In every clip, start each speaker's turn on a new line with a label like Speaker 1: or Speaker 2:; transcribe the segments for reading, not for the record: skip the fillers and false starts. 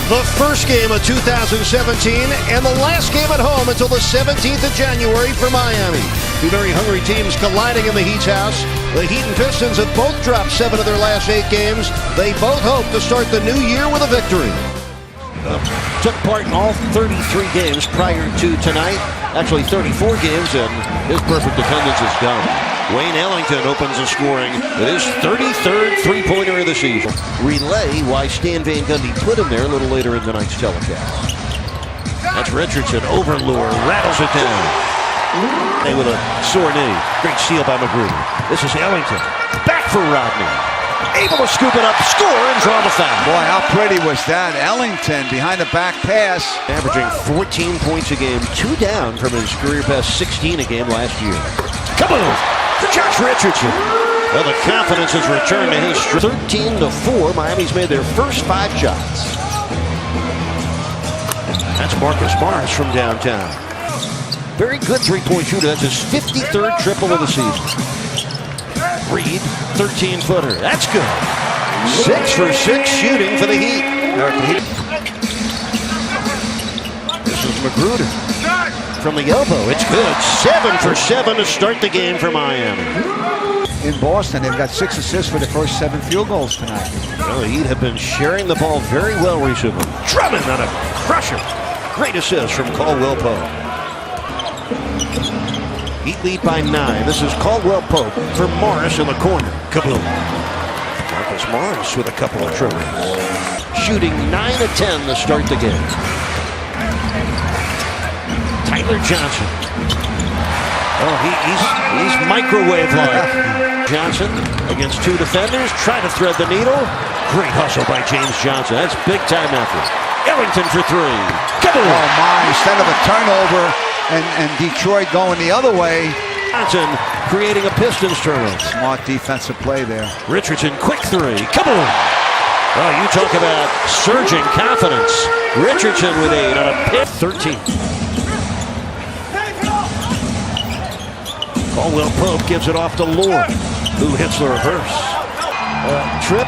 Speaker 1: The first game of 2017 and the last game at home until the 17th of January for Miami. Two very hungry teams colliding in the Heat's house. The Heat and Pistons have both dropped 7 of their last 8 games. They both hope to start the new year with a victory.
Speaker 2: Took part in all 33 games prior to tonight. Actually 34 games, and his perfect attendance is gone. Wayne Ellington opens the scoring with his 33rd three-pointer of the season. Relay why Stan Van Gundy put him there a little later in tonight's telecast. That's Richardson, overlure, rattles it down. With a sore knee. Great steal by McGrew. This is Ellington. Back for Rodney. Able to scoop it up, score, and draw the foul.
Speaker 3: Boy, how pretty was that? Ellington behind the back pass.
Speaker 2: Averaging 14 points a game, 2 down from his career best 16 a game last year. Come on! Josh Richardson. Well, the confidence has returned to his 13-4. Miami's made their first 5 shots. That's Marcus Morris from downtown. Very good three-point shooter. That's his 53rd triple of the season. Reed, 13-footer. That's good. 6 for 6 shooting for the Heat. This is Magruder. From the elbow, it's good. 7 for 7 to start the game for Miami.
Speaker 3: In Boston, they've got 6 assists for the first 7 field goals tonight.
Speaker 2: Well, the Heat have been sharing the ball very well recently. Drummond on a crusher. Great assist from Caldwell Pope. Heat lead by 9. This is Caldwell Pope for Morris in the corner. Kaboom. Marcus Morris with a couple of triples. Shooting 9 of 10 to start the game. Tyler Johnson. Oh, he's microwave-like. Johnson against 2 defenders. Try to thread the needle. Great hustle by James Johnson. That's big-time effort. Ellington for 3. Kaboom.
Speaker 3: Oh, my. Instead of a turnover and Detroit going the other way.
Speaker 2: Johnson creating a Pistons turnover.
Speaker 3: Smart defensive play there. Richardson,
Speaker 2: Quick 3. Kaboom. Oh, you talk about surging confidence. Richardson with 8 on a pick. 13. Caldwell Pope gives it off to Lord, who hits the reverse. Trip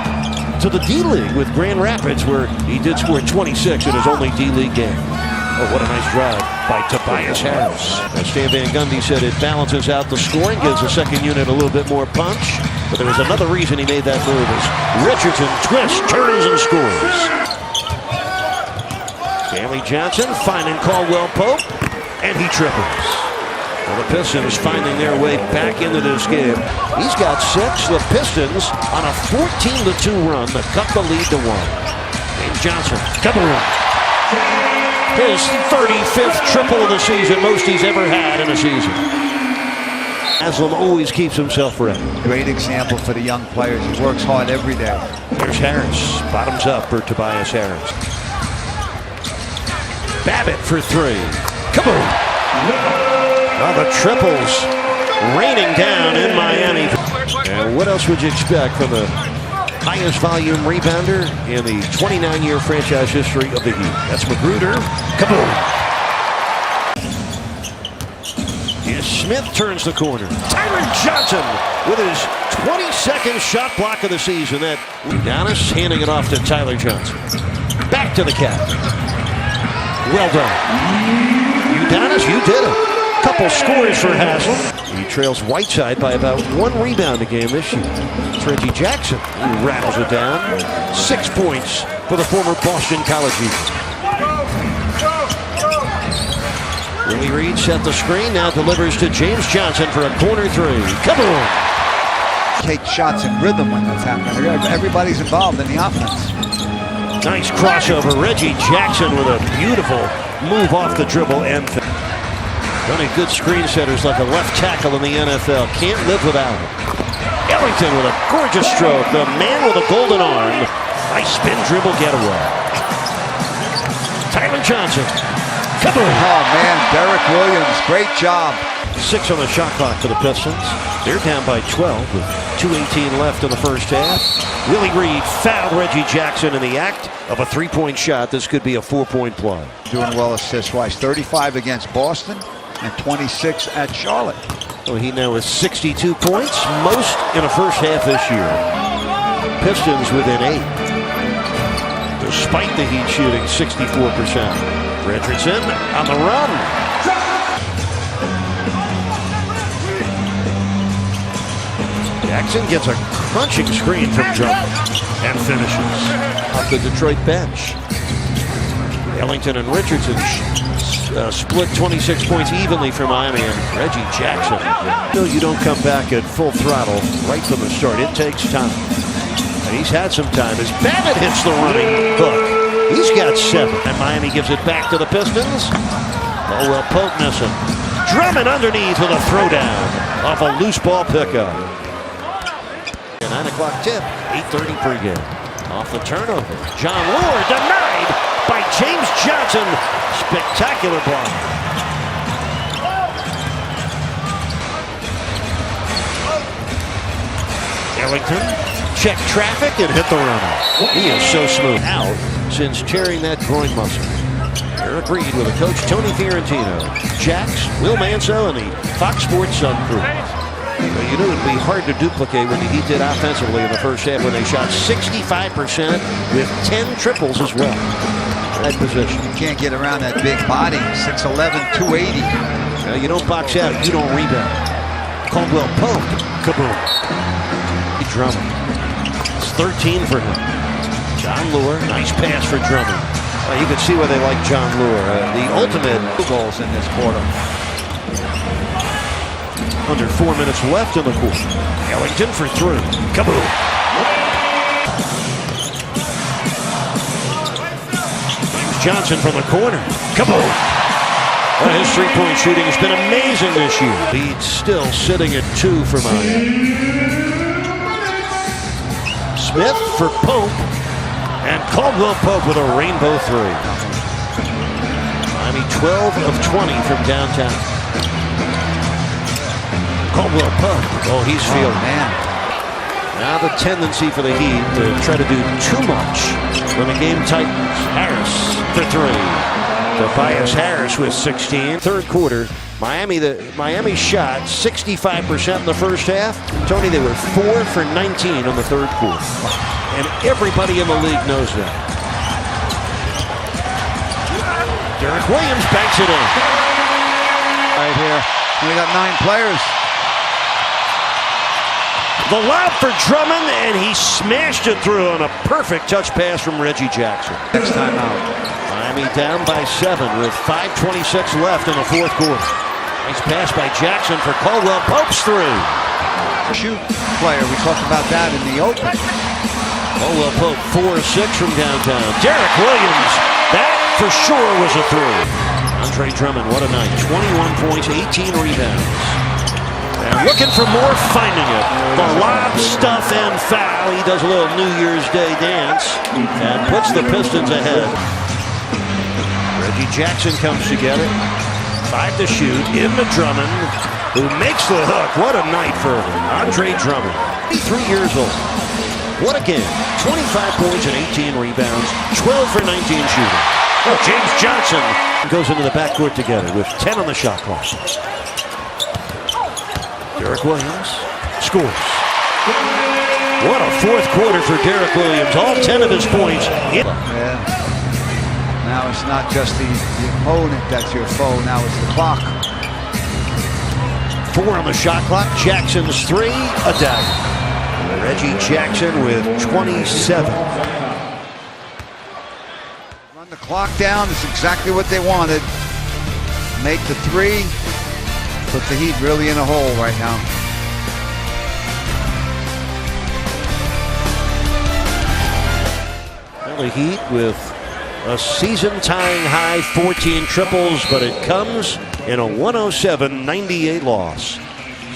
Speaker 2: to the D-League with Grand Rapids, where he did score 26 in his only D-League game. Oh, what a nice drive by Tobias Harris. As Stan Van Gundy said, it balances out the scoring, gives the second unit a little bit more punch. But there was another reason he made that move. Richardson twists, turns, and scores. Stanley Johnson finding Caldwell Pope, and he triples. Well, the Pistons finding their way back into this game. He got 6. The Pistons on a 14-2 run that cut the lead to 1. James Johnson, kaboom. His 35th triple of the season, most he's ever had in a season. Haslam always keeps himself ready.
Speaker 3: Great example for the young players. He works hard every day.
Speaker 2: There's Harris. Bottoms up for Tobias Harris. Babbitt for 3. Kaboom. Well, the triples raining down in Miami. And what else would you expect from the highest volume rebounder in the 29-year franchise history of the Heat? That's Magruder. Kaboom! Yes, Smith turns the corner. Tyler Johnson with his 22nd shot block of the season. That Udonis handing it off to Tyler Johnson. Back to the captain. Well done. Udonis, you did it. Couple scores for Haslam. He trails Whiteside by about 1 rebound a game this year. It's Reggie Jackson who rattles it down. 6 points for the former Boston College Eagle. Willie Reed set the screen, now delivers to James Johnson for a corner 3. Kaboom!
Speaker 3: Take shots in rhythm when that's happening. Everybody's involved in the offense.
Speaker 2: Nice crossover. Reggie Jackson with a beautiful move off the dribble and plenty of good screen setters like a left tackle in the NFL. Can't live without it. Ellington with a gorgeous stroke. The man with a golden arm. Nice spin dribble getaway. Tyler Johnson. Kaboom.
Speaker 3: Oh, man. Derek Williams. Great job.
Speaker 2: 6 on the shot clock for the Pistons. They're down by 12 with 2:18 left in the first half. Willie Reed fouled Reggie Jackson in the act of a 3-point shot. This could be a 4-point play.
Speaker 3: Doing well assist-wise. 35 against Boston and 26 at Charlotte.
Speaker 2: Well, he now has 62 points, most in a first half this year. Pistons within 8. despite the Heat shooting 64%. Richardson on the run. Jackson gets a crunching screen from Drummond and finishes off the Detroit bench. Ellington and Richardson split 26 points evenly for Miami, and Reggie Jackson. No, you don't come back at full throttle right from the start. It takes time. And he's had some time as Babbitt hits the running hook. He's got 7. And Miami gives it back to the Pistons. Oh, well, Pope missing. Drummond underneath with a throwdown off a loose ball pickup. 9 o'clock tip, 8:30 pregame. Off the turnover. John Lure denied by James Johnson. Spectacular block. Ellington checked traffic and hit the runner. He is so smooth out since tearing that groin muscle. Eric Reed with a coach Tony Fiorentino, Jax, Will Manso, and the Fox Sports Sun crew. Well, you knew it would be hard to duplicate what the Heat did offensively in the first half when they shot 65% with 10 triples as well. That position.
Speaker 3: You can't get around that big body. 6'11", 280.
Speaker 2: Now, you don't box out, you don't rebound. Caldwell Pope, kaboom. Drummond. It's 13 for him. John Lure, nice pass for Drummond. Well, you can see why they like John Lure. The ultimate
Speaker 3: goals in this quarter.
Speaker 2: Under 4 minutes left in the quarter. Ellington for 3. Kaboom. Johnson from the corner. Kaboom. Well, his three-point shooting has been amazing this year. Lead still sitting at 2 for Miami. Smith for Pope. And Caldwell Pope with a rainbow 3. Miami 12 of 20 from downtown. Caldwell Pope. Oh, he's feeling.
Speaker 3: Man.
Speaker 2: Now the tendency for the Heat to try to do too much when the game tightens. Harris for 3. Tobias Harris with 16. Third quarter, Miami shot 65% in the first half. Tony, they were 4 for 19 on the third quarter. And everybody in the league knows that. Derek Williams banks it in.
Speaker 3: Right here. We got 9 players.
Speaker 2: The lob for Drummond, and he smashed it through on a perfect touch pass from Reggie Jackson.
Speaker 3: Next time out.
Speaker 2: Miami down by 7 with 5:26 left in the fourth quarter. Nice pass by Jackson for Caldwell Pope's 3.
Speaker 3: Shoot player. We talked about that in the open.
Speaker 2: Caldwell Pope 4-6 from downtown. Derek Williams, that for sure was a 3. Andre Drummond, what a night. 21 points, 18 rebounds. And looking for more, finding it. The lob, stuff, and foul. He does a little New Year's Day dance and puts the Pistons ahead. Reggie Jackson comes together. 5 to shoot. Into Drummond, who makes the hook. What a night for Andre Drummond. 23 years old. What a game. 25 points and 18 rebounds. 12 for 19 shooting. Oh, James Johnson goes into the backcourt together with 10 on the shot clock. Derek Williams scores. What a fourth quarter for Derek Williams. All 10 of his points.
Speaker 3: Yeah. Now it's not just the opponent that's your foe. Now it's the clock.
Speaker 2: 4 on the shot clock. Jackson's 3. A dagger. Reggie Jackson with 27.
Speaker 3: Run the clock down. It's exactly what they wanted. Make the 3. Put the Heat really in a hole right now.
Speaker 2: Well, the Heat with a season-tying high 14 triples, but it comes in a 107-98 loss.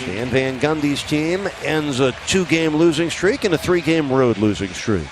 Speaker 2: Stan Van Gundy's team ends a 2-game losing streak and a 3-game road losing streak.